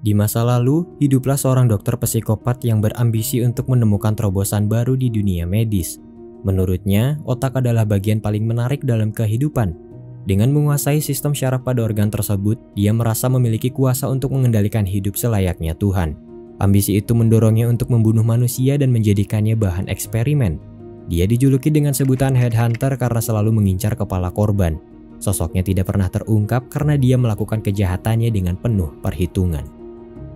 Di masa lalu, hiduplah seorang dokter psikopat yang berambisi untuk menemukan terobosan baru di dunia medis. Menurutnya, otak adalah bagian paling menarik dalam kehidupan. Dengan menguasai sistem syaraf pada organ tersebut, dia merasa memiliki kuasa untuk mengendalikan hidup selayaknya Tuhan. Ambisi itu mendorongnya untuk membunuh manusia dan menjadikannya bahan eksperimen. Dia dijuluki dengan sebutan headhunter karena selalu mengincar kepala korban. Sosoknya tidak pernah terungkap karena dia melakukan kejahatannya dengan penuh perhitungan.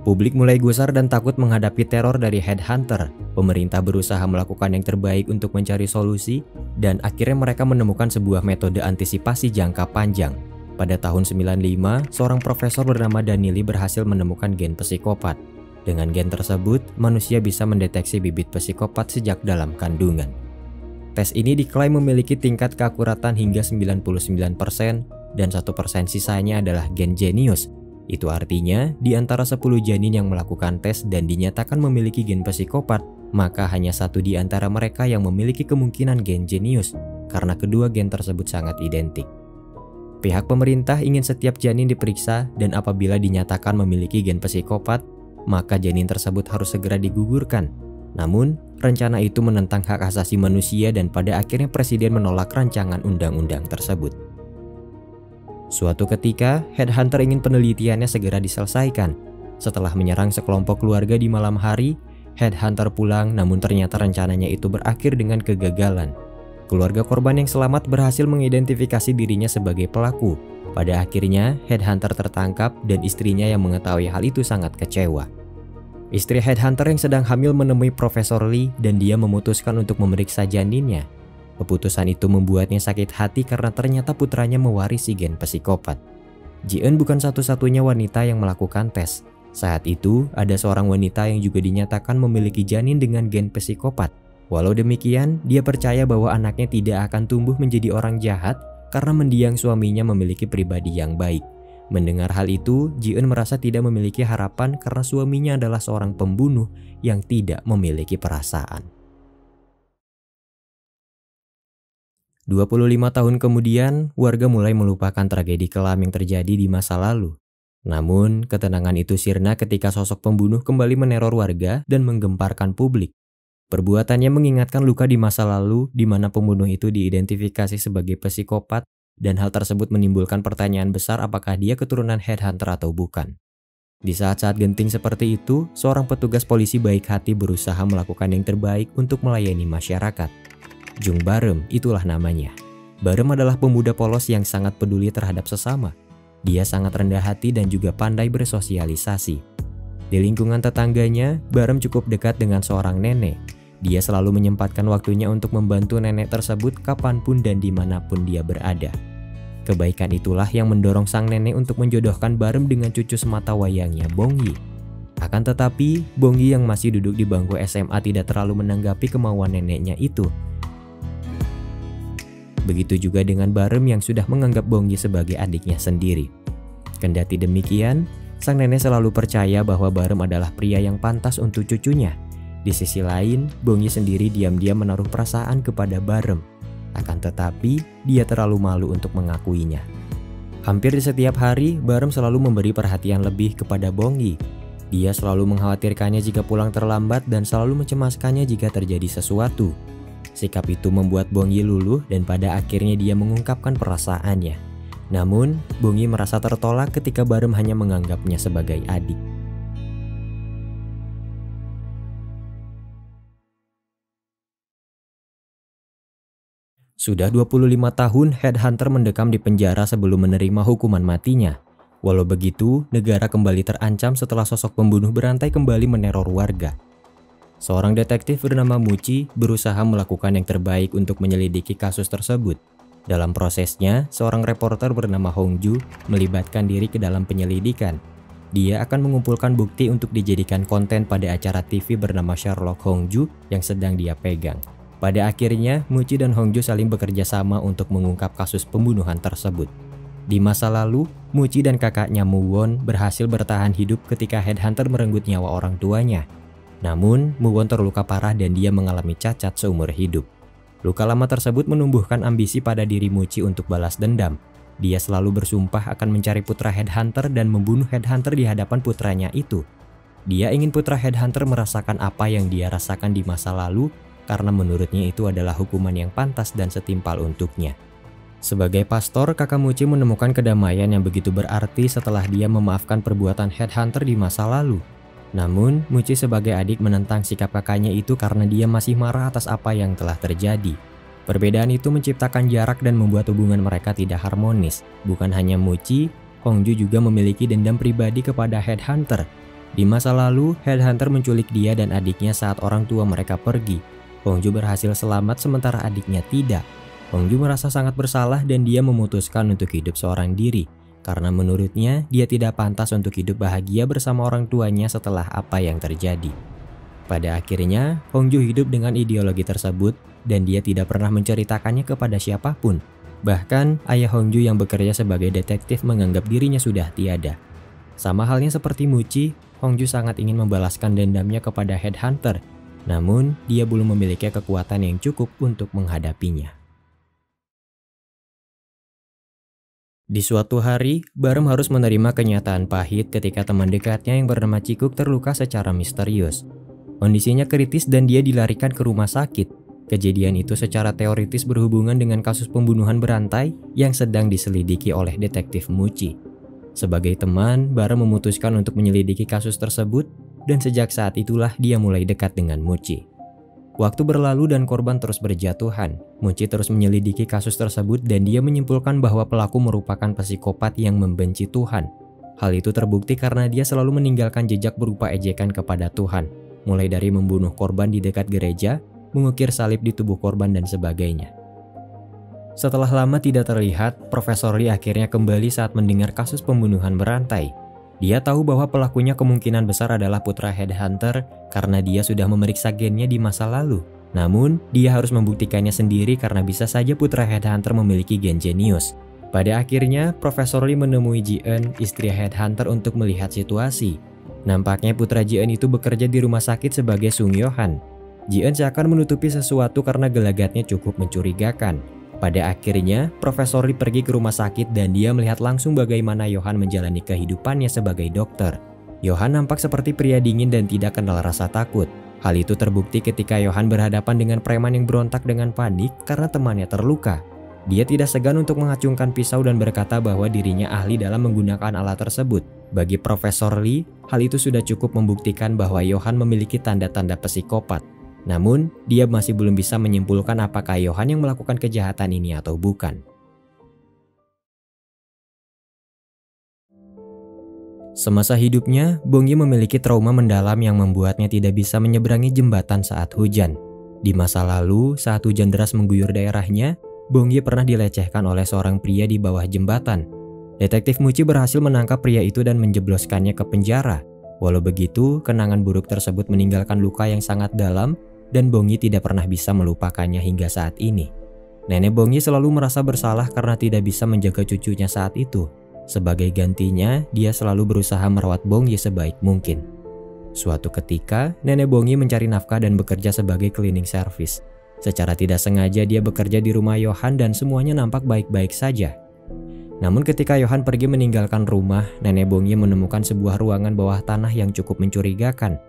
Publik mulai gusar dan takut menghadapi teror dari headhunter. Pemerintah berusaha melakukan yang terbaik untuk mencari solusi, dan akhirnya mereka menemukan sebuah metode antisipasi jangka panjang. Pada tahun 95, seorang profesor bernama Danili berhasil menemukan gen psikopat. Dengan gen tersebut, manusia bisa mendeteksi bibit psikopat sejak dalam kandungan. Tes ini diklaim memiliki tingkat keakuratan hingga 99%, dan 1% sisanya adalah gen jenius. Itu artinya, di antara 10 janin yang melakukan tes dan dinyatakan memiliki gen psikopat, maka hanya satu di antara mereka yang memiliki kemungkinan gen jenius, karena kedua gen tersebut sangat identik. Pihak pemerintah ingin setiap janin diperiksa, dan apabila dinyatakan memiliki gen psikopat, maka janin tersebut harus segera digugurkan. Namun, rencana itu menentang hak asasi manusia dan pada akhirnya presiden menolak rancangan undang-undang tersebut. Suatu ketika, headhunter ingin penelitiannya segera diselesaikan. Setelah menyerang sekelompok keluarga di malam hari, headhunter pulang namun ternyata rencananya itu berakhir dengan kegagalan. Keluarga korban yang selamat berhasil mengidentifikasi dirinya sebagai pelaku. Pada akhirnya, headhunter tertangkap dan istrinya yang mengetahui hal itu sangat kecewa. Istri headhunter yang sedang hamil menemui Profesor Lee dan dia memutuskan untuk memeriksa janinnya. Keputusan itu membuatnya sakit hati karena ternyata putranya mewarisi gen psikopat. Ji-eun bukan satu-satunya wanita yang melakukan tes. Saat itu, ada seorang wanita yang juga dinyatakan memiliki janin dengan gen psikopat. Walau demikian, dia percaya bahwa anaknya tidak akan tumbuh menjadi orang jahat karena mendiang suaminya memiliki pribadi yang baik. Mendengar hal itu, Ji-eun merasa tidak memiliki harapan karena suaminya adalah seorang pembunuh yang tidak memiliki perasaan. 25 tahun kemudian, warga mulai melupakan tragedi kelam yang terjadi di masa lalu. Namun, ketenangan itu sirna ketika sosok pembunuh kembali meneror warga dan menggemparkan publik. Perbuatannya mengingatkan luka di masa lalu di mana pembunuh itu diidentifikasi sebagai psikopat dan hal tersebut menimbulkan pertanyaan besar apakah dia keturunan headhunter atau bukan. Di saat-saat genting seperti itu, seorang petugas polisi baik hati berusaha melakukan yang terbaik untuk melayani masyarakat. Jung Barem, itulah namanya. Barem adalah pemuda polos yang sangat peduli terhadap sesama. Dia sangat rendah hati dan juga pandai bersosialisasi. Di lingkungan tetangganya, Barem cukup dekat dengan seorang nenek. Dia selalu menyempatkan waktunya untuk membantu nenek tersebut kapanpun dan dimanapun dia berada. Kebaikan itulah yang mendorong sang nenek untuk menjodohkan Barem dengan cucu semata wayangnya, Bong Yi. Akan tetapi, Bong Yi yang masih duduk di bangku SMA tidak terlalu menanggapi kemauan neneknya itu. Begitu juga dengan Barem yang sudah menganggap Bong Yi sebagai adiknya sendiri. Kendati demikian, sang nenek selalu percaya bahwa Barem adalah pria yang pantas untuk cucunya. Di sisi lain, Bong Yi sendiri diam-diam menaruh perasaan kepada Barem. Akan tetapi, dia terlalu malu untuk mengakuinya. Hampir di setiap hari, Barem selalu memberi perhatian lebih kepada Bong Yi. Dia selalu mengkhawatirkannya jika pulang terlambat dan selalu mencemaskannya jika terjadi sesuatu. Sikap itu membuat Bong Yi luluh dan pada akhirnya dia mengungkapkan perasaannya. Namun, Bong Yi merasa tertolak ketika Barem hanya menganggapnya sebagai adik. Sudah 25 tahun headhunter mendekam di penjara sebelum menerima hukuman matinya. Walau begitu, negara kembali terancam setelah sosok pembunuh berantai kembali meneror warga. Seorang detektif bernama Muchi berusaha melakukan yang terbaik untuk menyelidiki kasus tersebut. Dalam prosesnya, seorang reporter bernama Hongju melibatkan diri ke dalam penyelidikan. Dia akan mengumpulkan bukti untuk dijadikan konten pada acara TV bernama Sherlock Hongju yang sedang dia pegang. Pada akhirnya, Muchi dan Hongju saling bekerja sama untuk mengungkap kasus pembunuhan tersebut. Di masa lalu, Muchi dan kakaknya Muwon berhasil bertahan hidup ketika headhunter merenggut nyawa orang tuanya. Namun, Muwon terluka parah dan dia mengalami cacat seumur hidup. Luka lama tersebut menumbuhkan ambisi pada diri Muchi untuk balas dendam. Dia selalu bersumpah akan mencari putra headhunter dan membunuh headhunter di hadapan putranya itu. Dia ingin putra headhunter merasakan apa yang dia rasakan di masa lalu karena menurutnya itu adalah hukuman yang pantas dan setimpal untuknya. Sebagai pastor, kakak Muchi menemukan kedamaian yang begitu berarti setelah dia memaafkan perbuatan headhunter di masa lalu. Namun, Muchi sebagai adik menentang sikap kakaknya itu karena dia masih marah atas apa yang telah terjadi. Perbedaan itu menciptakan jarak dan membuat hubungan mereka tidak harmonis. Bukan hanya Muchi, Hongju juga memiliki dendam pribadi kepada headhunter. Di masa lalu, headhunter menculik dia dan adiknya saat orang tua mereka pergi. Hongju berhasil selamat sementara adiknya tidak. Hongju merasa sangat bersalah dan dia memutuskan untuk hidup seorang diri. Karena menurutnya, dia tidak pantas untuk hidup bahagia bersama orang tuanya setelah apa yang terjadi. Pada akhirnya, Hongju hidup dengan ideologi tersebut dan dia tidak pernah menceritakannya kepada siapapun. Bahkan, ayah Hongju yang bekerja sebagai detektif menganggap dirinya sudah tiada. Sama halnya seperti Muchi, Hongju sangat ingin membalaskan dendamnya kepada headhunter. Namun, dia belum memiliki kekuatan yang cukup untuk menghadapinya. Di suatu hari, Barem harus menerima kenyataan pahit ketika teman dekatnya yang bernama Cikuk terluka secara misterius. Kondisinya kritis dan dia dilarikan ke rumah sakit. Kejadian itu secara teoritis berhubungan dengan kasus pembunuhan berantai yang sedang diselidiki oleh detektif Muchi. Sebagai teman, Barem memutuskan untuk menyelidiki kasus tersebut dan sejak saat itulah dia mulai dekat dengan Muchi. Waktu berlalu dan korban terus berjatuhan. Muchi terus menyelidiki kasus tersebut dan dia menyimpulkan bahwa pelaku merupakan psikopat yang membenci Tuhan. Hal itu terbukti karena dia selalu meninggalkan jejak berupa ejekan kepada Tuhan, mulai dari membunuh korban di dekat gereja, mengukir salib di tubuh korban dan sebagainya. Setelah lama tidak terlihat, Profesor Lee akhirnya kembali saat mendengar kasus pembunuhan berantai. Dia tahu bahwa pelakunya kemungkinan besar adalah putra headhunter karena dia sudah memeriksa gennya di masa lalu. Namun, dia harus membuktikannya sendiri karena bisa saja putra headhunter memiliki gen jenius. Pada akhirnya, Profesor Lee menemui Ji-eun, istri headhunter untuk melihat situasi. Nampaknya putra Ji-eun itu bekerja di rumah sakit sebagai Sung Yohan. Ji-eun seakan menutupi sesuatu karena gelagatnya cukup mencurigakan. Pada akhirnya, Profesor Lee pergi ke rumah sakit dan dia melihat langsung bagaimana Yohan menjalani kehidupannya sebagai dokter. Yohan nampak seperti pria dingin dan tidak kenal rasa takut. Hal itu terbukti ketika Yohan berhadapan dengan preman yang berontak dengan panik karena temannya terluka. Dia tidak segan untuk mengacungkan pisau dan berkata bahwa dirinya ahli dalam menggunakan alat tersebut. Bagi Profesor Lee, hal itu sudah cukup membuktikan bahwa Yohan memiliki tanda-tanda psikopat. Namun, dia masih belum bisa menyimpulkan apakah Yohan yang melakukan kejahatan ini atau bukan. Semasa hidupnya, Bongyi memiliki trauma mendalam yang membuatnya tidak bisa menyeberangi jembatan saat hujan. Di masa lalu, saat hujan deras mengguyur daerahnya, Bongyi pernah dilecehkan oleh seorang pria di bawah jembatan. Detektif Muchi berhasil menangkap pria itu dan menjebloskannya ke penjara. Walau begitu, kenangan buruk tersebut meninggalkan luka yang sangat dalam dan Bongyi tidak pernah bisa melupakannya hingga saat ini. Nenek Bongyi selalu merasa bersalah karena tidak bisa menjaga cucunya saat itu. Sebagai gantinya, dia selalu berusaha merawat Bongyi sebaik mungkin. Suatu ketika, Nenek Bongyi mencari nafkah dan bekerja sebagai cleaning service. Secara tidak sengaja dia bekerja di rumah Yohan dan semuanya nampak baik-baik saja. Namun ketika Yohan pergi meninggalkan rumah, Nenek Bongyi menemukan sebuah ruangan bawah tanah yang cukup mencurigakan.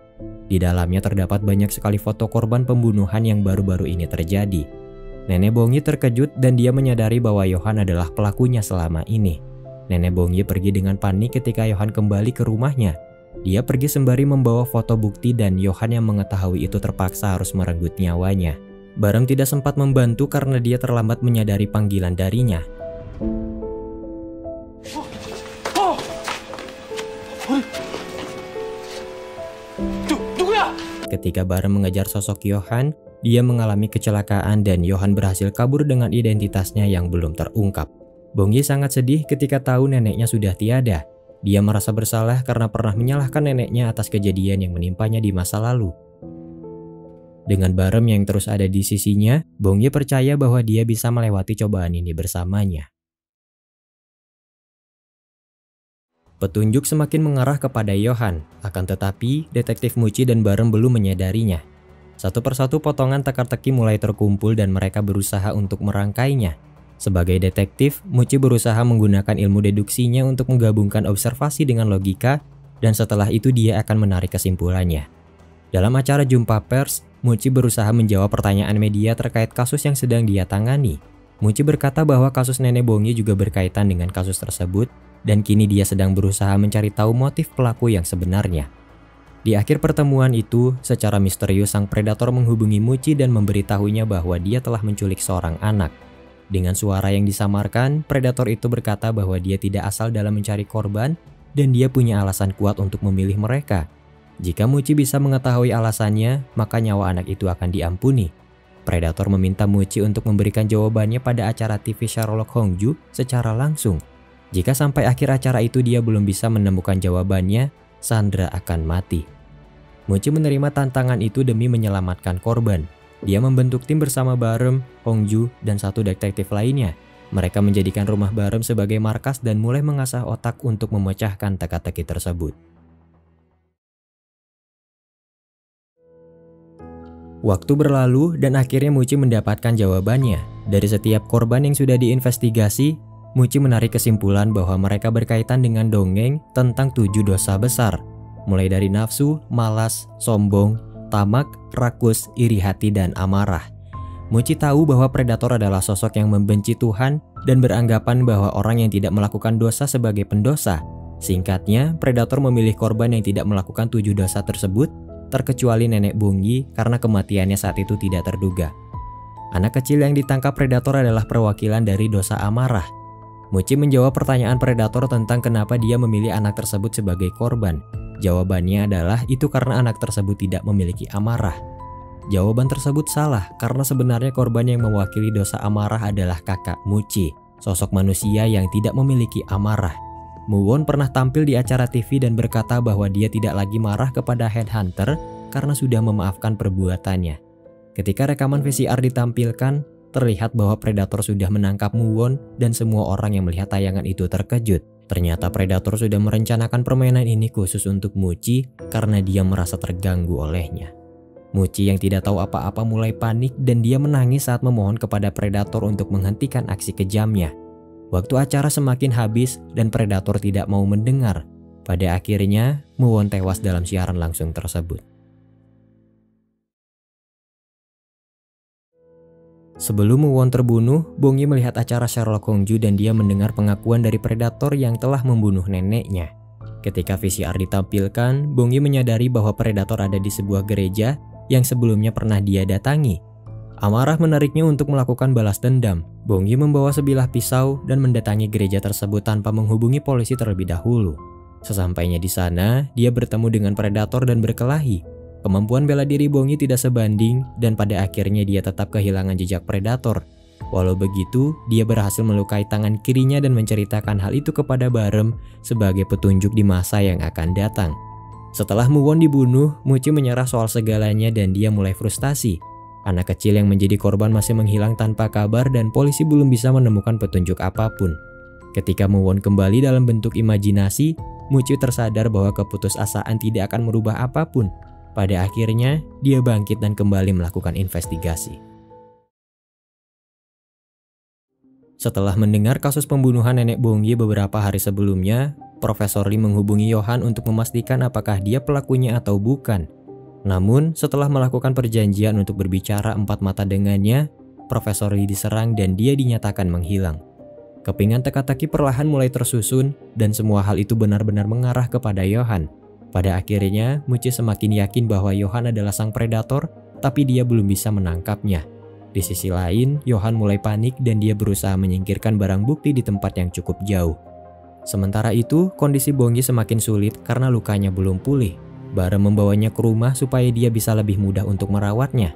Di dalamnya terdapat banyak sekali foto korban pembunuhan yang baru-baru ini terjadi. Nenek Bongyi terkejut dan dia menyadari bahwa Yohan adalah pelakunya selama ini. Nenek Bongyi pergi dengan panik ketika Yohan kembali ke rumahnya. Dia pergi sembari membawa foto bukti dan Yohan yang mengetahui itu terpaksa harus merenggut nyawanya. Barem tidak sempat membantu karena dia terlambat menyadari panggilan darinya. Ketika Barem mengejar sosok Yohan, dia mengalami kecelakaan dan Yohan berhasil kabur dengan identitasnya yang belum terungkap. Bongyi sangat sedih ketika tahu neneknya sudah tiada. Dia merasa bersalah karena pernah menyalahkan neneknya atas kejadian yang menimpanya di masa lalu. Dengan Barem yang terus ada di sisinya, Bongyi percaya bahwa dia bisa melewati cobaan ini bersamanya. Petunjuk semakin mengarah kepada Yohan, akan tetapi detektif Muchi dan Barem belum menyadarinya. Satu persatu potongan teka-teki mulai terkumpul dan mereka berusaha untuk merangkainya. Sebagai detektif, Muci berusaha menggunakan ilmu deduksinya untuk menggabungkan observasi dengan logika, dan setelah itu dia akan menarik kesimpulannya. Dalam acara jumpa pers, Muci berusaha menjawab pertanyaan media terkait kasus yang sedang dia tangani. Muci berkata bahwa kasus Nenek Bongi juga berkaitan dengan kasus tersebut, dan kini dia sedang berusaha mencari tahu motif pelaku yang sebenarnya. Di akhir pertemuan itu, secara misterius sang predator menghubungi Muci dan memberitahunya bahwa dia telah menculik seorang anak. Dengan suara yang disamarkan, predator itu berkata bahwa dia tidak asal dalam mencari korban dan dia punya alasan kuat untuk memilih mereka. Jika Muci bisa mengetahui alasannya, maka nyawa anak itu akan diampuni. Predator meminta Muci untuk memberikan jawabannya pada acara TV Sherlock Hongju secara langsung. Jika sampai akhir acara itu dia belum bisa menemukan jawabannya, Sandra akan mati. Muci menerima tantangan itu demi menyelamatkan korban. Dia membentuk tim bersama Barem, Hongju, dan satu detektif lainnya. Mereka menjadikan rumah Barem sebagai markas dan mulai mengasah otak untuk memecahkan teka-teki tersebut. Waktu berlalu dan akhirnya Muci mendapatkan jawabannya. Dari setiap korban yang sudah diinvestigasi, Muci menarik kesimpulan bahwa mereka berkaitan dengan dongeng tentang 7 dosa besar. Mulai dari nafsu, malas, sombong, tamak, rakus, iri hati, dan amarah. Muci tahu bahwa predator adalah sosok yang membenci Tuhan dan beranggapan bahwa orang yang tidak melakukan dosa sebagai pendosa. Singkatnya, predator memilih korban yang tidak melakukan 7 dosa tersebut, terkecuali Nenek Bongi karena kematiannya saat itu tidak terduga. Anak kecil yang ditangkap predator adalah perwakilan dari dosa amarah. Muci menjawab pertanyaan predator tentang kenapa dia memilih anak tersebut sebagai korban. Jawabannya adalah itu karena anak tersebut tidak memiliki amarah. Jawaban tersebut salah karena sebenarnya korban yang mewakili dosa amarah adalah kakak Muci, sosok manusia yang tidak memiliki amarah. Muwon pernah tampil di acara TV dan berkata bahwa dia tidak lagi marah kepada headhunter karena sudah memaafkan perbuatannya. Ketika rekaman VCR ditampilkan, terlihat bahwa predator sudah menangkap Muwon dan semua orang yang melihat tayangan itu terkejut. Ternyata predator sudah merencanakan permainan ini khusus untuk Muci karena dia merasa terganggu olehnya. Muci yang tidak tahu apa-apa mulai panik dan dia menangis saat memohon kepada predator untuk menghentikan aksi kejamnya. Waktu acara semakin habis dan predator tidak mau mendengar. Pada akhirnya, Muwon tewas dalam siaran langsung tersebut. Sebelum Muwon terbunuh, Bongi melihat acara Sherlock Hongju dan dia mendengar pengakuan dari predator yang telah membunuh neneknya. Ketika VCR ditampilkan, Bongi menyadari bahwa predator ada di sebuah gereja yang sebelumnya pernah dia datangi. Amarah menariknya untuk melakukan balas dendam. Bongi membawa sebilah pisau dan mendatangi gereja tersebut tanpa menghubungi polisi terlebih dahulu. Sesampainya di sana, dia bertemu dengan predator dan berkelahi. Kemampuan bela diri Bongi tidak sebanding dan pada akhirnya dia tetap kehilangan jejak predator. Walau begitu, dia berhasil melukai tangan kirinya dan menceritakan hal itu kepada Barem sebagai petunjuk di masa yang akan datang. Setelah Muwon dibunuh, Muci menyerah soal segalanya dan dia mulai frustasi. Anak kecil yang menjadi korban masih menghilang tanpa kabar dan polisi belum bisa menemukan petunjuk apapun. Ketika Muwon kembali dalam bentuk imajinasi, Muci tersadar bahwa keputusasaan tidak akan merubah apapun. Pada akhirnya, dia bangkit dan kembali melakukan investigasi. Setelah mendengar kasus pembunuhan Nenek Bongi beberapa hari sebelumnya, Profesor Lee menghubungi Johan untuk memastikan apakah dia pelakunya atau bukan. Namun, setelah melakukan perjanjian untuk berbicara empat mata dengannya, Profesor Lee diserang dan dia dinyatakan menghilang. Kepingan teka-teki perlahan mulai tersusun dan semua hal itu benar-benar mengarah kepada Johan. Pada akhirnya, Muci semakin yakin bahwa Johan adalah sang predator, tapi dia belum bisa menangkapnya. Di sisi lain, Johan mulai panik dan dia berusaha menyingkirkan barang bukti di tempat yang cukup jauh. Sementara itu, kondisi Bongi semakin sulit karena lukanya belum pulih. Barem membawanya ke rumah supaya dia bisa lebih mudah untuk merawatnya.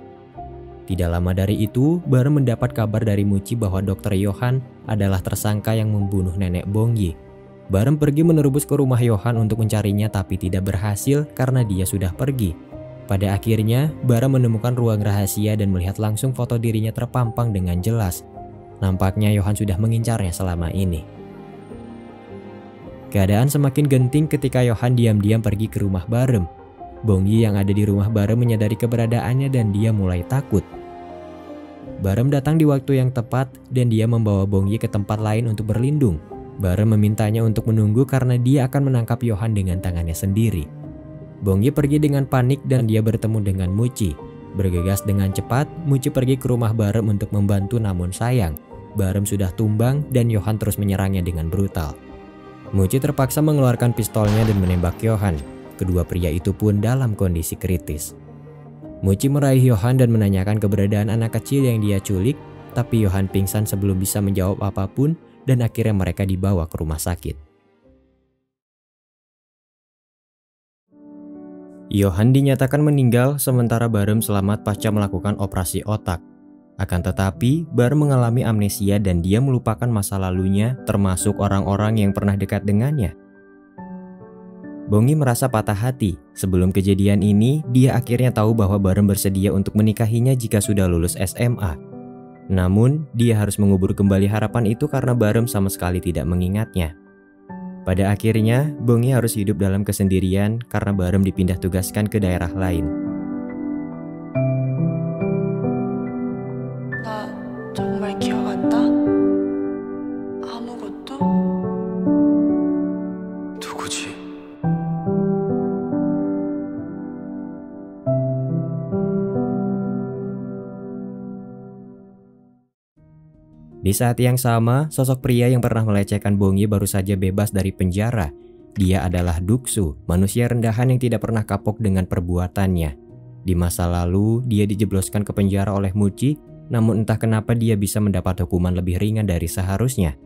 Tidak lama dari itu, Barem mendapat kabar dari Muci bahwa Dr. Johan adalah tersangka yang membunuh Nenek Bongi. Barem pergi menerobos ke rumah Johan untuk mencarinya tapi tidak berhasil karena dia sudah pergi. Pada akhirnya, Barem menemukan ruang rahasia dan melihat langsung foto dirinya terpampang dengan jelas. Nampaknya Johan sudah mengincarnya selama ini. Keadaan semakin genting ketika Johan diam-diam pergi ke rumah Barem. Bongi yang ada di rumah Barem menyadari keberadaannya dan dia mulai takut. Barem datang di waktu yang tepat dan dia membawa Bongyi ke tempat lain untuk berlindung. Barem memintanya untuk menunggu karena dia akan menangkap Johan dengan tangannya sendiri. Bongyi pergi dengan panik dan dia bertemu dengan Muci. Bergegas dengan cepat, Muci pergi ke rumah Barem untuk membantu, namun sayang, Barem sudah tumbang dan Johan terus menyerangnya dengan brutal. Muci terpaksa mengeluarkan pistolnya dan menembak Johan. Kedua pria itu pun dalam kondisi kritis. Muci meraih Johan dan menanyakan keberadaan anak kecil yang dia culik, tapi Johan pingsan sebelum bisa menjawab apapun dan akhirnya mereka dibawa ke rumah sakit. Johan dinyatakan meninggal sementara Barem selamat pasca melakukan operasi otak. Akan tetapi, Barem mengalami amnesia dan dia melupakan masa lalunya termasuk orang-orang yang pernah dekat dengannya. Bongyi merasa patah hati. Sebelum kejadian ini, dia akhirnya tahu bahwa Barem bersedia untuk menikahinya jika sudah lulus SMA. Namun, dia harus mengubur kembali harapan itu karena Barem sama sekali tidak mengingatnya. Pada akhirnya, Bongyi harus hidup dalam kesendirian karena Barem dipindah tugaskan ke daerah lain. 나 정말 기억 안 나? 아무것도? 누구지? Di saat yang sama, sosok pria yang pernah melecehkan Bongyi baru saja bebas dari penjara. Dia adalah Duksu, manusia rendahan yang tidak pernah kapok dengan perbuatannya. Di masa lalu, dia dijebloskan ke penjara oleh Muci, namun entah kenapa dia bisa mendapat hukuman lebih ringan dari seharusnya.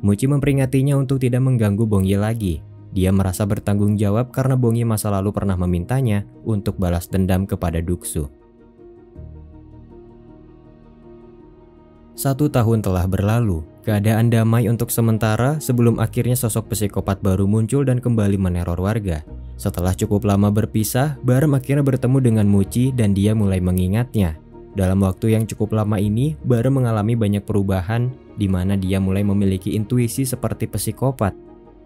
Muci memperingatinya untuk tidak mengganggu Bongyi lagi. Dia merasa bertanggung jawab karena Bongyi masa lalu pernah memintanya untuk balas dendam kepada Duksu. 1 tahun telah berlalu, keadaan damai untuk sementara sebelum akhirnya sosok psikopat baru muncul dan kembali meneror warga. Setelah cukup lama berpisah, Barem akhirnya bertemu dengan Muci dan dia mulai mengingatnya. Dalam waktu yang cukup lama ini, Barem mengalami banyak perubahan di mana dia mulai memiliki intuisi seperti psikopat.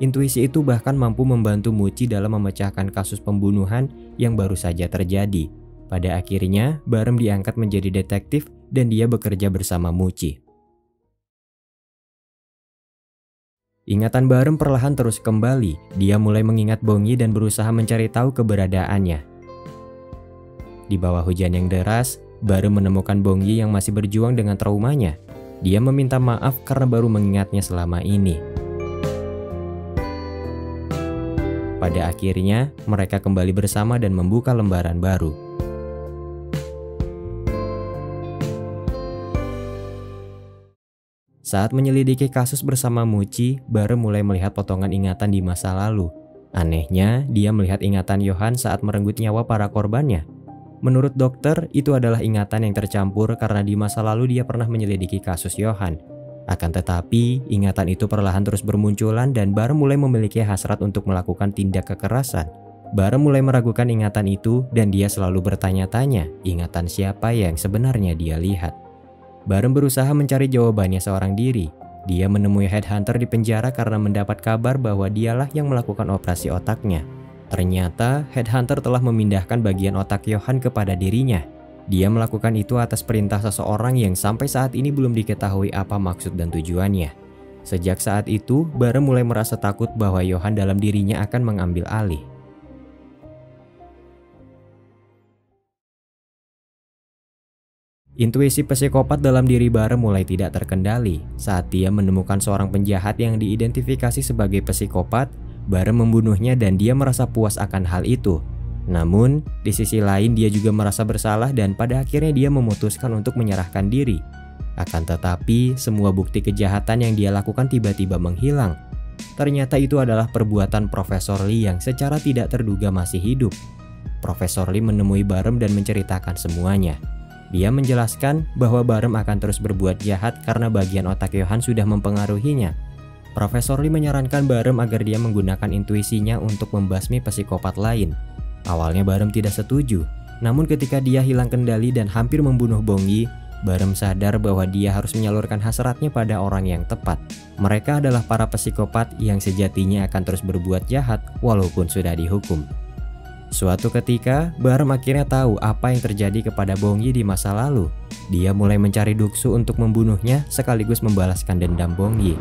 Intuisi itu bahkan mampu membantu Muci dalam memecahkan kasus pembunuhan yang baru saja terjadi. Pada akhirnya, Barem diangkat menjadi detektif dan dia bekerja bersama Muci. Ingatan Barem perlahan terus kembali. Dia mulai mengingat Bongyi dan berusaha mencari tahu keberadaannya. Di bawah hujan yang deras, Barem menemukan Bongyi yang masih berjuang dengan traumanya. Dia meminta maaf karena baru mengingatnya selama ini. Pada akhirnya, mereka kembali bersama dan membuka lembaran baru. Saat menyelidiki kasus bersama Muci, Barem mulai melihat potongan ingatan di masa lalu. Anehnya, dia melihat ingatan Johan saat merenggut nyawa para korbannya. Menurut dokter, itu adalah ingatan yang tercampur karena di masa lalu dia pernah menyelidiki kasus Johan. Akan tetapi, ingatan itu perlahan terus bermunculan dan Barem mulai memiliki hasrat untuk melakukan tindak kekerasan. Barem mulai meragukan ingatan itu dan dia selalu bertanya-tanya, ingatan siapa yang sebenarnya dia lihat. Barem berusaha mencari jawabannya seorang diri. Dia menemui headhunter di penjara karena mendapat kabar bahwa dialah yang melakukan operasi otaknya. Ternyata headhunter telah memindahkan bagian otak Johan kepada dirinya. Dia melakukan itu atas perintah seseorang yang sampai saat ini belum diketahui apa maksud dan tujuannya. Sejak saat itu, Barem mulai merasa takut bahwa Johan dalam dirinya akan mengambil alih. Intuisi psikopat dalam diri Barem mulai tidak terkendali. Saat dia menemukan seorang penjahat yang diidentifikasi sebagai psikopat, Barem membunuhnya dan dia merasa puas akan hal itu. Namun, di sisi lain dia juga merasa bersalah dan pada akhirnya dia memutuskan untuk menyerahkan diri. Akan tetapi, semua bukti kejahatan yang dia lakukan tiba-tiba menghilang. Ternyata itu adalah perbuatan Profesor Lee yang secara tidak terduga masih hidup. Profesor Lee menemui Barem dan menceritakan semuanya. Dia menjelaskan bahwa Barem akan terus berbuat jahat karena bagian otak Johan sudah mempengaruhinya. Profesor Lee menyarankan Barem agar dia menggunakan intuisinya untuk membasmi psikopat lain. Awalnya Barem tidak setuju, namun ketika dia hilang kendali dan hampir membunuh Bongyi, Barem sadar bahwa dia harus menyalurkan hasratnya pada orang yang tepat. Mereka adalah para psikopat yang sejatinya akan terus berbuat jahat walaupun sudah dihukum. Suatu ketika, Barem akhirnya tahu apa yang terjadi kepada Bongyi di masa lalu. Dia mulai mencari Duksu untuk membunuhnya sekaligus membalaskan dendam Bongyi.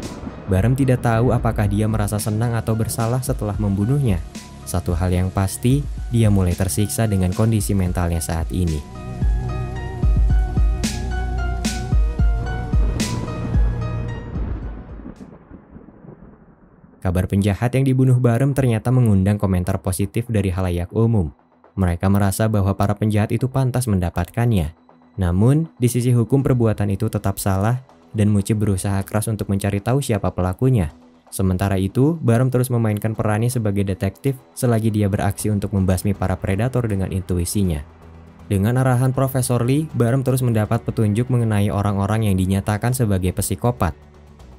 Barem tidak tahu apakah dia merasa senang atau bersalah setelah membunuhnya. Satu hal yang pasti, dia mulai tersiksa dengan kondisi mentalnya saat ini. Kabar penjahat yang dibunuh Barem ternyata mengundang komentar positif dari halayak umum. Mereka merasa bahwa para penjahat itu pantas mendapatkannya. Namun, di sisi hukum perbuatan itu tetap salah dan Muci berusaha keras untuk mencari tahu siapa pelakunya. Sementara itu, Barem terus memainkan perannya sebagai detektif selagi dia beraksi untuk membasmi para predator dengan intuisinya. Dengan arahan Profesor Lee, Barem terus mendapat petunjuk mengenai orang-orang yang dinyatakan sebagai psikopat.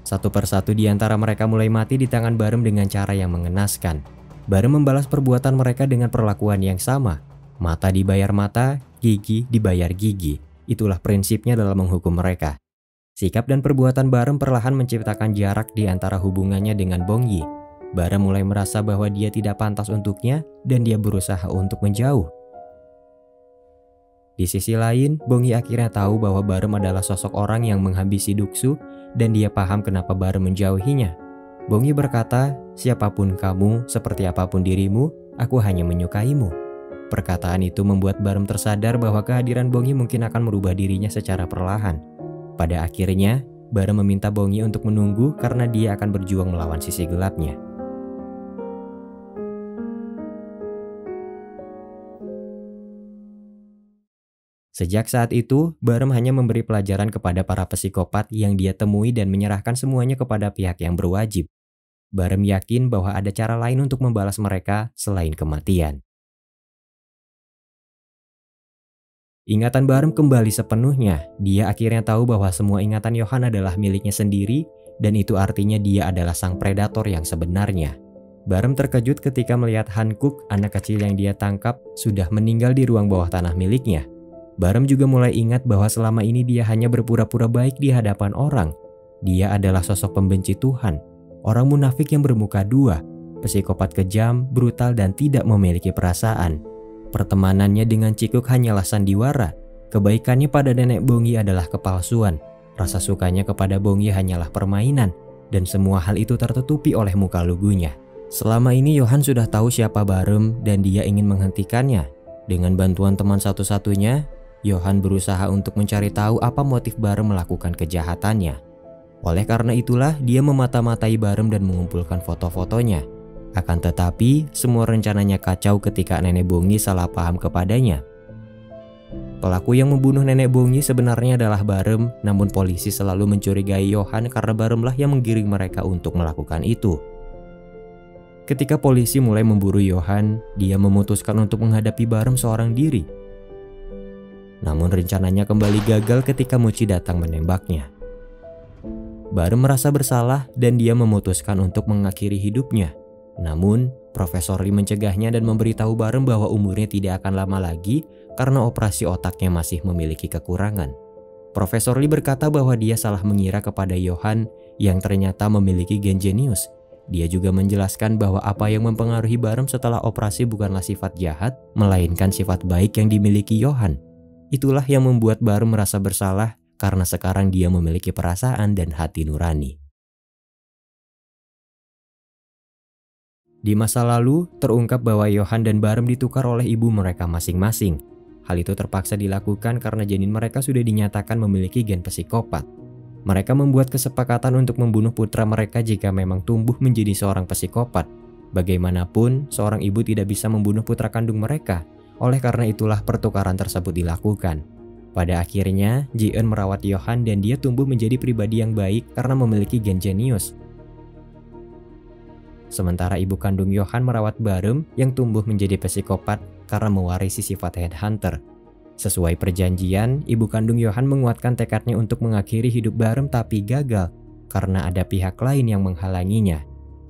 Satu persatu di antara mereka mulai mati di tangan Barem dengan cara yang mengenaskan. Barem membalas perbuatan mereka dengan perlakuan yang sama. Mata dibayar mata, gigi dibayar gigi. Itulah prinsipnya dalam menghukum mereka. Sikap dan perbuatan Barem perlahan menciptakan jarak di antara hubungannya dengan Bongyi. Barem mulai merasa bahwa dia tidak pantas untuknya dan dia berusaha untuk menjauh. Di sisi lain, Bongyi akhirnya tahu bahwa Barem adalah sosok orang yang menghabisi Duksu dan dia paham kenapa Barem menjauhinya. Bongyi berkata, "Siapapun kamu, seperti apapun dirimu, aku hanya menyukaimu." Perkataan itu membuat Barem tersadar bahwa kehadiran Bongyi mungkin akan merubah dirinya secara perlahan. Pada akhirnya, Barem meminta Bongyi untuk menunggu karena dia akan berjuang melawan sisi gelapnya. Sejak saat itu, Barem hanya memberi pelajaran kepada para psikopat yang dia temui dan menyerahkan semuanya kepada pihak yang berwajib. Barem yakin bahwa ada cara lain untuk membalas mereka selain kematian. Ingatan Barem kembali sepenuhnya. Dia akhirnya tahu bahwa semua ingatan Johan adalah miliknya sendiri dan itu artinya dia adalah sang predator yang sebenarnya. Barem terkejut ketika melihat Hankook, anak kecil yang dia tangkap, sudah meninggal di ruang bawah tanah miliknya. Barem juga mulai ingat bahwa selama ini dia hanya berpura-pura baik di hadapan orang. Dia adalah sosok pembenci Tuhan, orang munafik yang bermuka dua, psikopat kejam, brutal dan tidak memiliki perasaan. Pertemanannya dengan Cikuk hanyalah sandiwara. Kebaikannya pada nenek Bongyi adalah kepalsuan. Rasa sukanya kepada Bongyi hanyalah permainan. Dan semua hal itu tertutupi oleh muka lugunya. Selama ini Johan sudah tahu siapa Barem dan dia ingin menghentikannya. Dengan bantuan teman satu-satunya, Johan berusaha untuk mencari tahu apa motif Barem melakukan kejahatannya. Oleh karena itulah dia memata-matai Barem dan mengumpulkan foto-fotonya. Akan tetapi, semua rencananya kacau ketika nenek Bongyi salah paham kepadanya. Pelaku yang membunuh nenek Bongyi sebenarnya adalah Barem, namun polisi selalu mencurigai Johan karena Baremlah yang menggiring mereka untuk melakukan itu. Ketika polisi mulai memburu Johan, dia memutuskan untuk menghadapi Barem seorang diri. Namun rencananya kembali gagal ketika Muci datang menembaknya. Barem merasa bersalah dan dia memutuskan untuk mengakhiri hidupnya. Namun, Profesor Lee mencegahnya dan memberitahu Barem bahwa umurnya tidak akan lama lagi karena operasi otaknya masih memiliki kekurangan. Profesor Lee berkata bahwa dia salah mengira kepada Johan yang ternyata memiliki gen jenius. Dia juga menjelaskan bahwa apa yang mempengaruhi Barem setelah operasi bukanlah sifat jahat, melainkan sifat baik yang dimiliki Johan. Itulah yang membuat Barem merasa bersalah karena sekarang dia memiliki perasaan dan hati nurani. Di masa lalu, terungkap bahwa Johan dan Barem ditukar oleh ibu mereka masing-masing. Hal itu terpaksa dilakukan karena janin mereka sudah dinyatakan memiliki gen psikopat. Mereka membuat kesepakatan untuk membunuh putra mereka jika memang tumbuh menjadi seorang psikopat. Bagaimanapun, seorang ibu tidak bisa membunuh putra kandung mereka. Oleh karena itulah pertukaran tersebut dilakukan. Pada akhirnya, Ji-eun merawat Johan dan dia tumbuh menjadi pribadi yang baik karena memiliki gen jenius. Sementara ibu kandung Johan merawat Barem yang tumbuh menjadi psikopat karena mewarisi sifat headhunter. Sesuai perjanjian, ibu kandung Johan menguatkan tekadnya untuk mengakhiri hidup Barem tapi gagal karena ada pihak lain yang menghalanginya.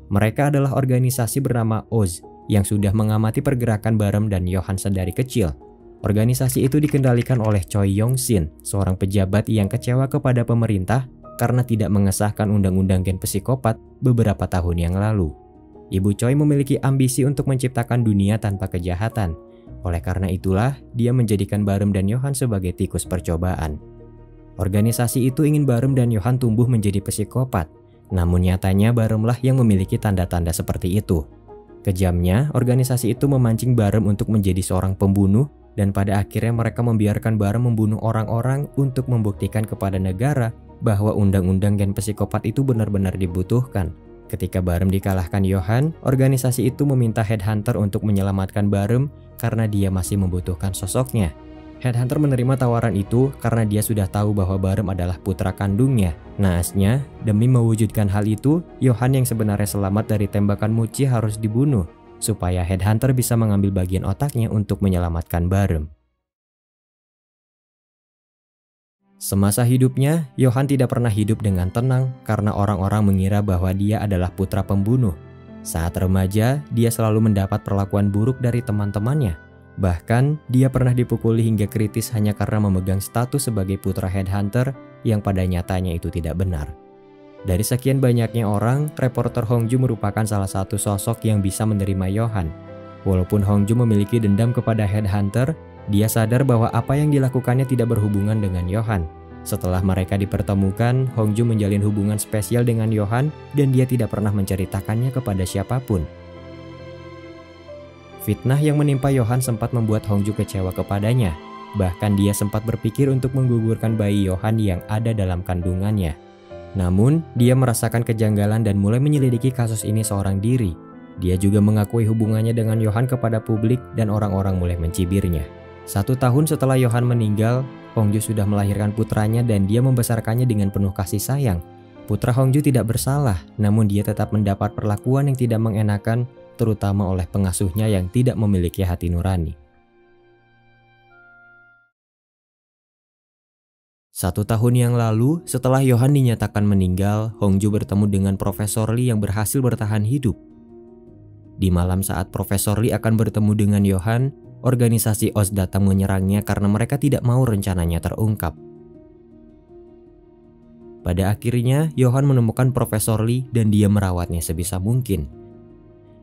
Mereka adalah organisasi bernama Oz yang sudah mengamati pergerakan Barem dan Johan sedari kecil. Organisasi itu dikendalikan oleh Choi Yong-shin, seorang pejabat yang kecewa kepada pemerintah karena tidak mengesahkan undang-undang gen psikopat beberapa tahun yang lalu. Ibu Choi memiliki ambisi untuk menciptakan dunia tanpa kejahatan. Oleh karena itulah, dia menjadikan Barem dan Johan sebagai tikus percobaan. Organisasi itu ingin Barem dan Johan tumbuh menjadi psikopat, namun nyatanya Baremlah yang memiliki tanda-tanda seperti itu. Kejamnya, organisasi itu memancing Barem untuk menjadi seorang pembunuh, dan pada akhirnya mereka membiarkan Barem membunuh orang-orang untuk membuktikan kepada negara bahwa undang-undang gen psikopat itu benar-benar dibutuhkan. Ketika Barem dikalahkan Johan, organisasi itu meminta Headhunter untuk menyelamatkan Barem karena dia masih membutuhkan sosoknya. Headhunter menerima tawaran itu karena dia sudah tahu bahwa Barem adalah putra kandungnya. Naasnya, demi mewujudkan hal itu, Johan yang sebenarnya selamat dari tembakan Muci harus dibunuh, supaya Headhunter bisa mengambil bagian otaknya untuk menyelamatkan Barem. Semasa hidupnya, Johan tidak pernah hidup dengan tenang karena orang-orang mengira bahwa dia adalah putra pembunuh. Saat remaja, dia selalu mendapat perlakuan buruk dari teman-temannya. Bahkan, dia pernah dipukuli hingga kritis hanya karena memegang status sebagai putra Headhunter yang pada nyatanya itu tidak benar. Dari sekian banyaknya orang, reporter Hongju merupakan salah satu sosok yang bisa menerima Johan. Walaupun Hongju memiliki dendam kepada Headhunter, dia sadar bahwa apa yang dilakukannya tidak berhubungan dengan Johan. Setelah mereka dipertemukan, Hongju menjalin hubungan spesial dengan Johan dan dia tidak pernah menceritakannya kepada siapapun. Fitnah yang menimpa Johan sempat membuat Hongju kecewa kepadanya. Bahkan dia sempat berpikir untuk menggugurkan bayi Johan yang ada dalam kandungannya. Namun, dia merasakan kejanggalan dan mulai menyelidiki kasus ini seorang diri. Dia juga mengakui hubungannya dengan Johan kepada publik dan orang-orang mulai mencibirnya. 1 tahun setelah Johan meninggal, Hongju sudah melahirkan putranya dan dia membesarkannya dengan penuh kasih sayang. Putra Hongju tidak bersalah, namun dia tetap mendapat perlakuan yang tidak mengenakan, terutama oleh pengasuhnya yang tidak memiliki hati nurani. 1 tahun yang lalu, setelah Johan dinyatakan meninggal, Hongju bertemu dengan Profesor Lee yang berhasil bertahan hidup. Di malam saat Profesor Lee akan bertemu dengan Johan, organisasi Oz datang menyerangnya karena mereka tidak mau rencananya terungkap. Pada akhirnya, Johan menemukan Profesor Lee dan dia merawatnya sebisa mungkin.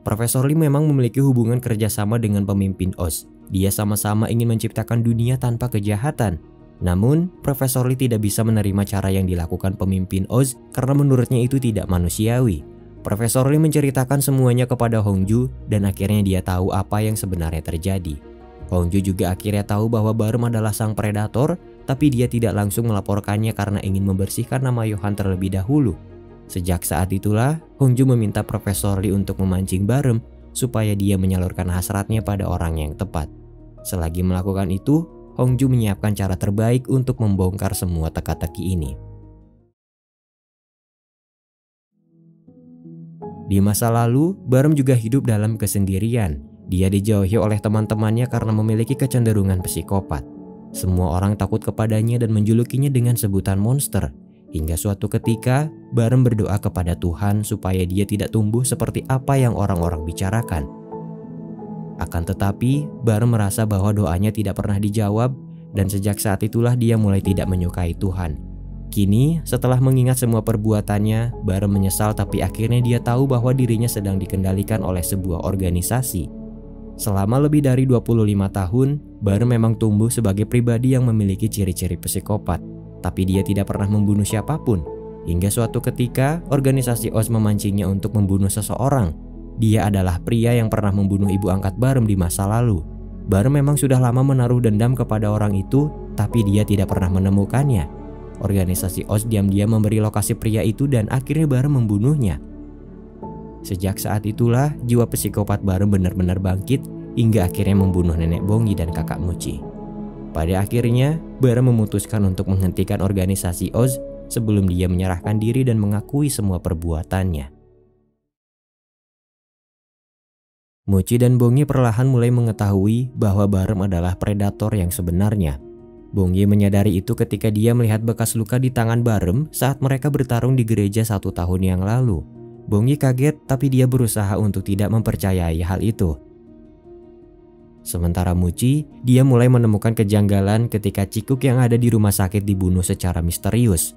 Profesor Lee memang memiliki hubungan kerjasama dengan pemimpin Oz. Dia sama-sama ingin menciptakan dunia tanpa kejahatan. Namun, Profesor Lee tidak bisa menerima cara yang dilakukan pemimpin Oz karena menurutnya itu tidak manusiawi. Profesor Lee menceritakan semuanya kepada Hongju dan akhirnya dia tahu apa yang sebenarnya terjadi. Hongju juga akhirnya tahu bahwa Barem adalah sang predator, tapi dia tidak langsung melaporkannya karena ingin membersihkan nama Johan terlebih dahulu. Sejak saat itulah, Hongju meminta Profesor Lee untuk memancing Barem supaya dia menyalurkan hasratnya pada orang yang tepat. Selagi melakukan itu, Hongju menyiapkan cara terbaik untuk membongkar semua teka-teki ini. Di masa lalu, Barem juga hidup dalam kesendirian. Dia dijauhi oleh teman-temannya karena memiliki kecenderungan psikopat. Semua orang takut kepadanya dan menjulukinya dengan sebutan monster. Hingga suatu ketika, Barem berdoa kepada Tuhan supaya dia tidak tumbuh seperti apa yang orang-orang bicarakan. Akan tetapi, Barem merasa bahwa doanya tidak pernah dijawab dan sejak saat itulah dia mulai tidak menyukai Tuhan. Kini, setelah mengingat semua perbuatannya, Barem menyesal tapi akhirnya dia tahu bahwa dirinya sedang dikendalikan oleh sebuah organisasi. Selama lebih dari 25 tahun, Barem memang tumbuh sebagai pribadi yang memiliki ciri-ciri psikopat. Tapi dia tidak pernah membunuh siapapun. Hingga suatu ketika, organisasi Oz memancingnya untuk membunuh seseorang. Dia adalah pria yang pernah membunuh ibu angkat Barem di masa lalu. Barem memang sudah lama menaruh dendam kepada orang itu, tapi dia tidak pernah menemukannya. Organisasi Oz diam-diam memberi lokasi pria itu dan akhirnya Barem membunuhnya. Sejak saat itulah jiwa psikopat Barem benar-benar bangkit hingga akhirnya membunuh nenek Bongi dan kakak Muci. Pada akhirnya, Barem memutuskan untuk menghentikan organisasi Oz sebelum dia menyerahkan diri dan mengakui semua perbuatannya. Muci dan Bongi perlahan mulai mengetahui bahwa Barem adalah predator yang sebenarnya. Bongi menyadari itu ketika dia melihat bekas luka di tangan Barem saat mereka bertarung di gereja 1 tahun yang lalu. Bongi kaget tapi dia berusaha untuk tidak mempercayai hal itu. Sementara Muci, dia mulai menemukan kejanggalan ketika Cikuk yang ada di rumah sakit dibunuh secara misterius.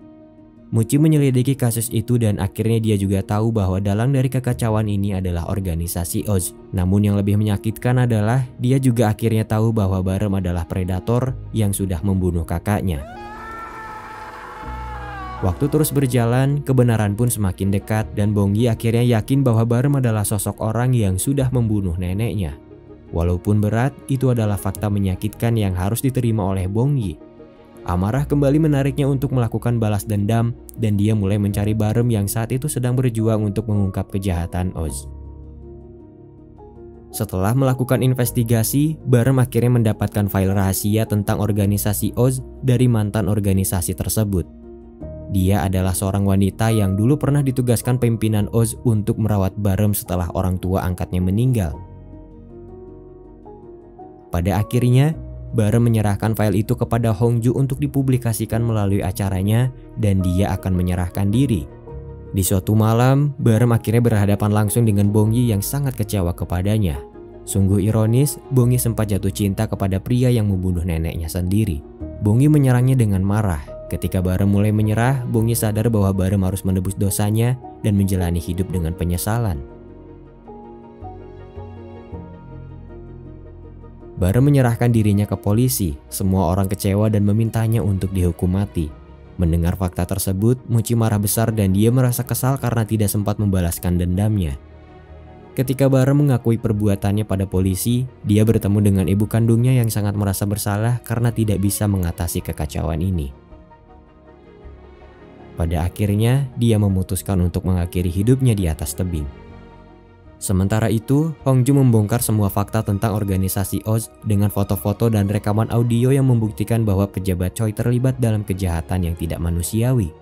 Muci menyelidiki kasus itu dan akhirnya dia juga tahu bahwa dalang dari kekacauan ini adalah organisasi Oz. Namun yang lebih menyakitkan adalah dia juga akhirnya tahu bahwa Barem adalah predator yang sudah membunuh kakaknya. Waktu terus berjalan, kebenaran pun semakin dekat dan Bonggi akhirnya yakin bahwa Barem adalah sosok orang yang sudah membunuh neneknya. Walaupun berat, itu adalah fakta menyakitkan yang harus diterima oleh Bonggi. Amarah kembali menariknya untuk melakukan balas dendam dan dia mulai mencari Barem yang saat itu sedang berjuang untuk mengungkap kejahatan Oz. Setelah melakukan investigasi, Barem akhirnya mendapatkan file rahasia tentang organisasi Oz dari mantan organisasi tersebut. Dia adalah seorang wanita yang dulu pernah ditugaskan pimpinan Oz untuk merawat Barem setelah orang tua angkatnya meninggal. Pada akhirnya, Barem menyerahkan file itu kepada Hongju untuk dipublikasikan melalui acaranya dan dia akan menyerahkan diri. Di suatu malam, Barem akhirnya berhadapan langsung dengan Bongyi yang sangat kecewa kepadanya. Sungguh ironis, Bongyi sempat jatuh cinta kepada pria yang membunuh neneknya sendiri. Bongyi menyerangnya dengan marah. Ketika Barem mulai menyerah, Bongyi sadar bahwa Barem harus menebus dosanya dan menjalani hidup dengan penyesalan. Barem menyerahkan dirinya ke polisi. Semua orang kecewa dan memintanya untuk dihukum mati. Mendengar fakta tersebut, Muci marah besar dan dia merasa kesal karena tidak sempat membalaskan dendamnya. Ketika Barem mengakui perbuatannya pada polisi, dia bertemu dengan ibu kandungnya yang sangat merasa bersalah karena tidak bisa mengatasi kekacauan ini. Pada akhirnya, dia memutuskan untuk mengakhiri hidupnya di atas tebing. Sementara itu, Hongju membongkar semua fakta tentang organisasi Oz dengan foto-foto dan rekaman audio yang membuktikan bahwa pejabat Choi terlibat dalam kejahatan yang tidak manusiawi.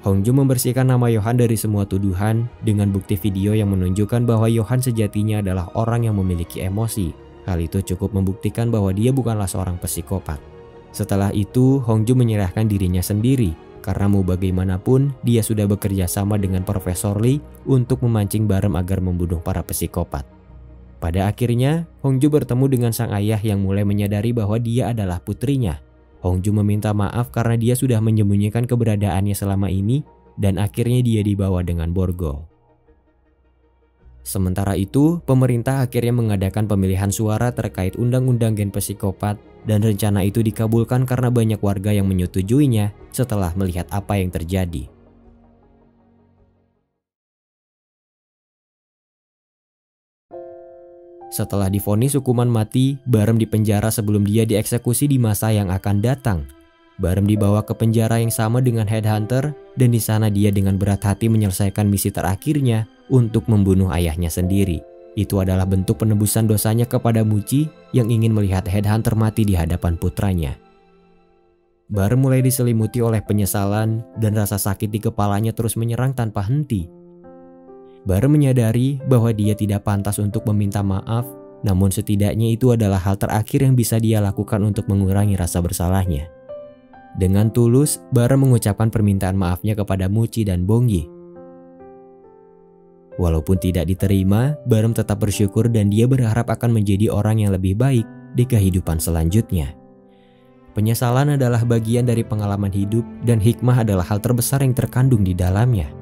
Hongju membersihkan nama Yohan dari semua tuduhan dengan bukti video yang menunjukkan bahwa Yohan sejatinya adalah orang yang memiliki emosi. Hal itu cukup membuktikan bahwa dia bukanlah seorang psikopat. Setelah itu, Hongju menyerahkan dirinya sendiri. Karena mau bagaimanapun, dia sudah bekerja sama dengan Profesor Lee untuk memancing Barem agar membunuh para psikopat. Pada akhirnya, Hongju bertemu dengan sang ayah yang mulai menyadari bahwa dia adalah putrinya. Hongju meminta maaf karena dia sudah menyembunyikan keberadaannya selama ini dan akhirnya dia dibawa dengan borgol. Sementara itu, pemerintah akhirnya mengadakan pemilihan suara terkait undang-undang gen psikopat dan rencana itu dikabulkan karena banyak warga yang menyetujuinya setelah melihat apa yang terjadi. Setelah divonis hukuman mati, Barem dipenjara sebelum dia dieksekusi di masa yang akan datang. Barem dibawa ke penjara yang sama dengan Headhunter dan di sana dia dengan berat hati menyelesaikan misi terakhirnya untuk membunuh ayahnya sendiri. Itu adalah bentuk penebusan dosanya kepada Muci yang ingin melihat Headhunter mati di hadapan putranya. Barem mulai diselimuti oleh penyesalan dan rasa sakit di kepalanya terus menyerang tanpa henti. Barem menyadari bahwa dia tidak pantas untuk meminta maaf, namun setidaknya itu adalah hal terakhir yang bisa dia lakukan untuk mengurangi rasa bersalahnya. Dengan tulus, Barem mengucapkan permintaan maafnya kepada Muci dan Bongyi. Walaupun tidak diterima, Barem tetap bersyukur dan dia berharap akan menjadi orang yang lebih baik di kehidupan selanjutnya. Penyesalan adalah bagian dari pengalaman hidup dan hikmah adalah hal terbesar yang terkandung di dalamnya.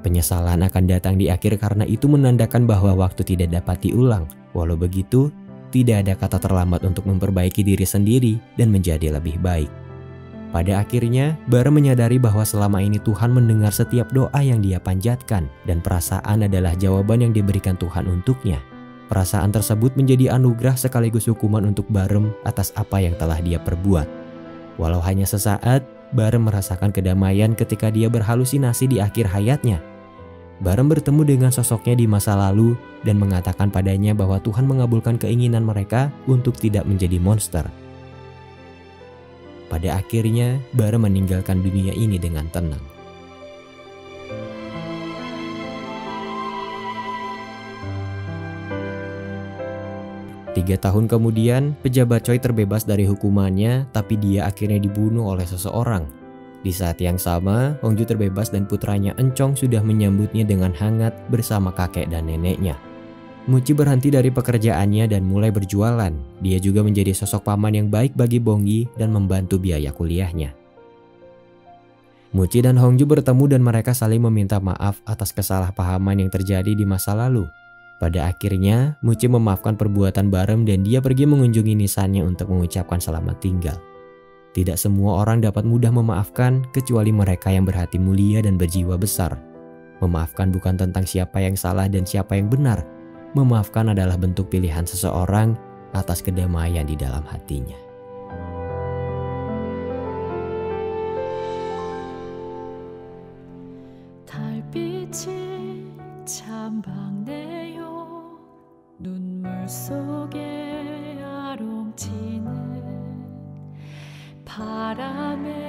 Penyesalan akan datang di akhir karena itu menandakan bahwa waktu tidak dapat diulang. Walau begitu, tidak ada kata terlambat untuk memperbaiki diri sendiri dan menjadi lebih baik. Pada akhirnya, Barem menyadari bahwa selama ini Tuhan mendengar setiap doa yang dia panjatkan dan perasaan adalah jawaban yang diberikan Tuhan untuknya. Perasaan tersebut menjadi anugerah sekaligus hukuman untuk Barem atas apa yang telah dia perbuat. Walau hanya sesaat, Barem merasakan kedamaian ketika dia berhalusinasi di akhir hayatnya. Barem bertemu dengan sosoknya di masa lalu dan mengatakan padanya bahwa Tuhan mengabulkan keinginan mereka untuk tidak menjadi monster. Pada akhirnya, Barem meninggalkan dunia ini dengan tenang. Tiga tahun kemudian, pejabat Choi terbebas dari hukumannya, tapi dia akhirnya dibunuh oleh seseorang. Di saat yang sama, Hongju terbebas dan putranya Encong sudah menyambutnya dengan hangat bersama kakek dan neneknya. Muci berhenti dari pekerjaannya dan mulai berjualan. Dia juga menjadi sosok paman yang baik bagi Bongyi dan membantu biaya kuliahnya. Muci dan Hongju bertemu dan mereka saling meminta maaf atas kesalahpahaman yang terjadi di masa lalu. Pada akhirnya, Muci memaafkan perbuatan Barem dan dia pergi mengunjungi nisannya untuk mengucapkan selamat tinggal. Tidak semua orang dapat mudah memaafkan kecuali mereka yang berhati mulia dan berjiwa besar. Memaafkan bukan tentang siapa yang salah dan siapa yang benar. Memaafkan adalah bentuk pilihan seseorang atas kedamaian di dalam hatinya. 달빛이 참박네요. 눈물 속에 아롱치는 바람에